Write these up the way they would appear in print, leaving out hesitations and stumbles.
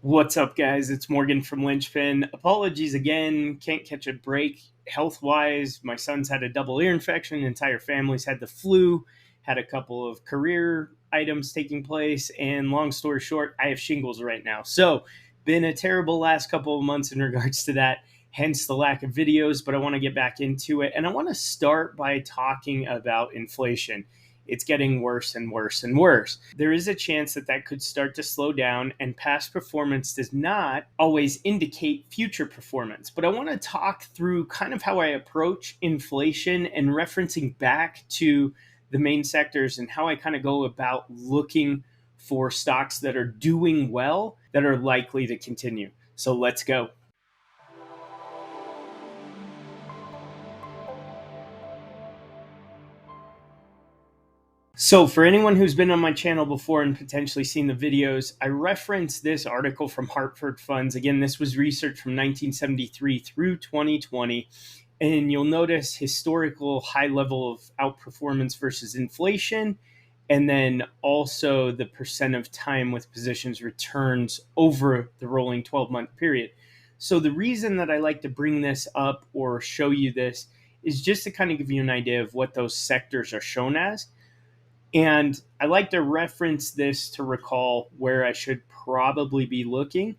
What's up, guys? It's Morgan from Lynchpin. Apologies again, can't catch a break health wise. My son's had a double ear infection, entire family's had the flu, had a couple of career items taking place, and long story short, I have shingles right now. So, been a terrible last couple of months in regards to that, hence the lack of videos, but I want to get back into it. And I want to start by talking about inflation. It's getting worse and worse and worse. There is a chance that that could start to slow down, and past performance does not always indicate future performance. But I want to talk through kind of how I approach inflation and referencing back to the main sectors and how I kind of go about looking for stocks that are doing well that are likely to continue. So let's go. So, for anyone who's been on my channel before and potentially seen the videos, I referenced this article from Hartford Funds. Again, this was research from 1973 through 2020. And you'll notice historical high level of outperformance versus inflation, and then also the percent of time with positions returns over the rolling 12-month period. So, the reason that I like to bring this up or show you this is just to kind of give you an idea of what those sectors are shown as. And I like to reference this to recall where I should probably be looking.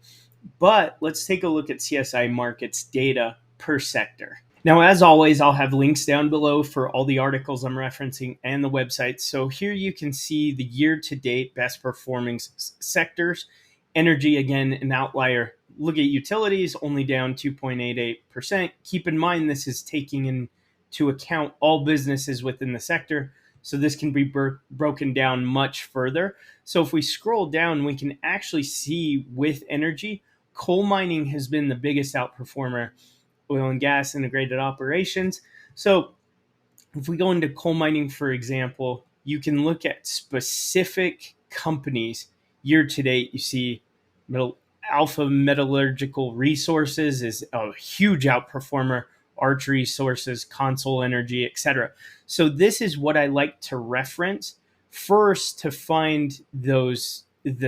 But let's take a look at CSI Markets data per sector. Now, as always, I'll have links down below for all the articles I'm referencing and the website. So here you can see the year-to-date best performing sectors. Energy, again, an outlier. Look at utilities, only down 2.88%. Keep in mind, this is taking into account all businesses within the sector. So this can be broken down much further. So if we scroll down, we can actually see with energy, coal mining has been the biggest outperformer, oil and gas integrated operations. So if we go into coal mining, for example, you can look at specific companies year to date. You see Alpha Metallurgical Resources is a huge outperformer, Arch Resources, Console Energy, etc. So this is what I like to reference first to find the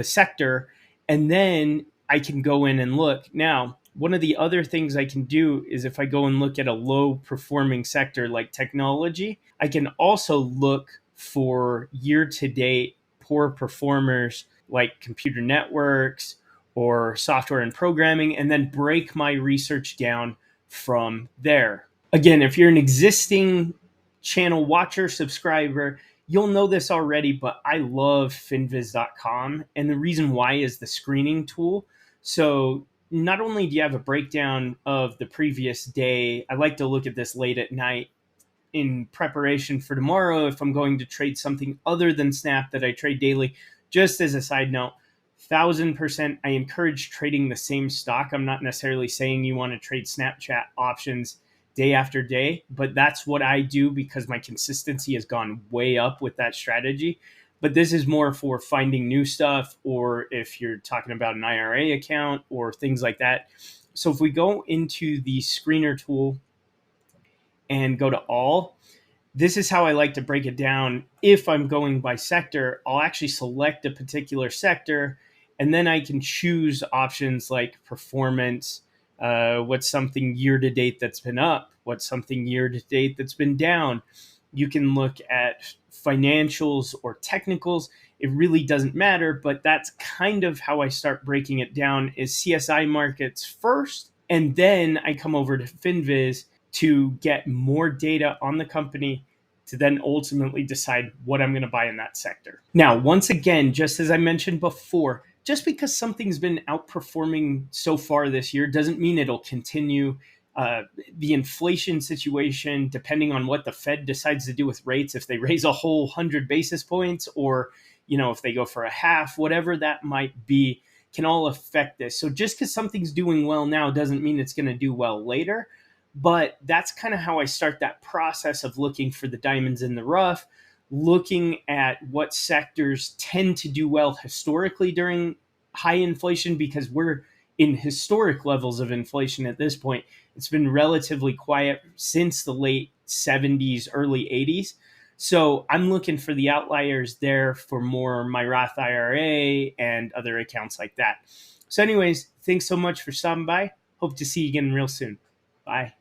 sector, and then I can go in and look. Now, one of the other things I can do is if I go and look at a low performing sector like technology, I can also look for year to date poor performers like computer networks or software and programming, and then break my research down from there. Again, if you're an existing channel watcher, subscriber, you'll know this already, but I love FinViz.com. And the reason why is the screening tool. So not only do you have a breakdown of the previous day, I like to look at this late at night in preparation for tomorrow if I'm going to trade something other than Snap that I trade daily. Just as a side note, 1000%, I encourage trading the same stock. I'm not necessarily saying you want to trade Snapchat options day after day, but that's what I do because my consistency has gone way up with that strategy. But this is more for finding new stuff, or if you're talking about an IRA account or things like that. So if we go into the screener tool and go to all, this is how I like to break it down. If I'm going by sector, I'll actually select a particular sector, and then I can choose options like performance, what's something year to date that's been up, what's something year to date that's been down. You can look at financials or technicals. It really doesn't matter, but that's kind of how I start breaking it down is CSI Markets first, and then I come over to FinViz to get more data on the company to then ultimately decide what I'm going to buy in that sector. Now, once again, just as I mentioned before, just because something's been outperforming so far this year doesn't mean it'll continue. The inflation situation, depending on what the Fed decides to do with rates, if they raise a whole 100 basis points or if they go for a half, whatever that might be, can all affect this. So just because something's doing well now doesn't mean it's going to do well later. But that's kind of how I start that process of looking for the diamonds in the rough, looking at what sectors tend to do well historically during high inflation, because we're in historic levels of inflation at this point. It's been relatively quiet since the late 70s, early 80s. So I'm looking for the outliers there for more my Roth IRA and other accounts like that. So, anyways, thanks so much for stopping by. Hope to see you again real soon. Bye.